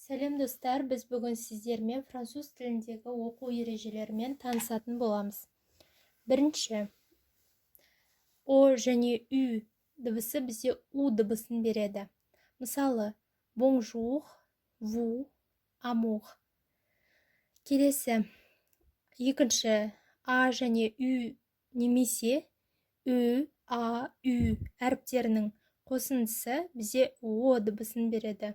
Сәлем достар, біз бүгін сіздермен француз тіліндегі оқу ережелерімен танысатын боламыз. Бірінші, о және ü дыбысы бізде у дыбысын береді. Мысалы, bonjour, vous, amour. Келесі, екінші, а және ü немесе ü, а, ü әріптерінің қосындысы бізде о дыбысын береді.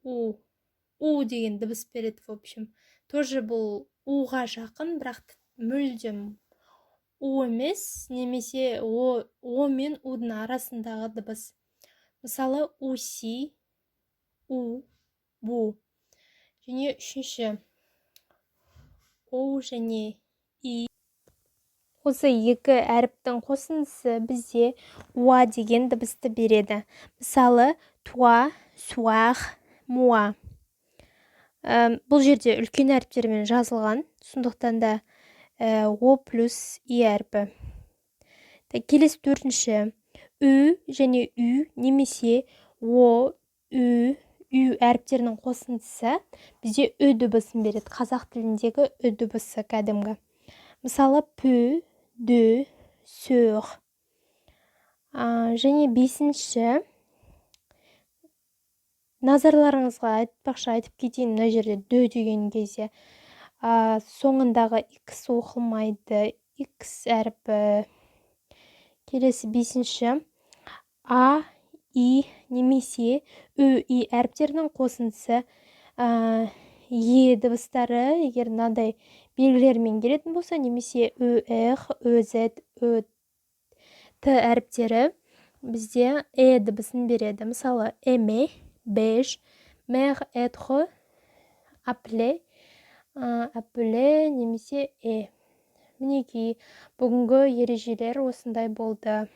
У деген дыбыс береді, в общем. Тоже бұл уға жақын, бірақ мүлдем у емес, немесе о мен удың арасындағы дыбыс. Мысалы, уси, у, бу. Және үшінші, о және и. Осы екі әріптің қосындысы бізде уа деген дыбысты береді. Мысалы, toi, soir, moi. Бұл жерде үлкен әріптермен жазылған, сондықтан да о плюс и әрпі. Келесі төртінші, ü және ü немесе о, ü, ü әріптерінің қосындысы бізде ү дыбысын береді. Қазақ тіліндегі ү дыбысы кәдімгі. Мысалы, peu, de, sur. Және бесінші, назарларыңызға айтып кетейін, мына жерде д деген кезде соңындағы x оқылмайды, x әріпі. Келесі бесінші, а, и немесе ү, и әріптерінің қосындысы е дыбыстары, егер мынандай белгілермен келетін болса, немесе ү, р, ү, з, ү, т әріптері бізде дыбысын береді. Мысалы, aimer, beige, mère, être, appeler, немесе Мінекей, бүгінгі ережелер осындай болды.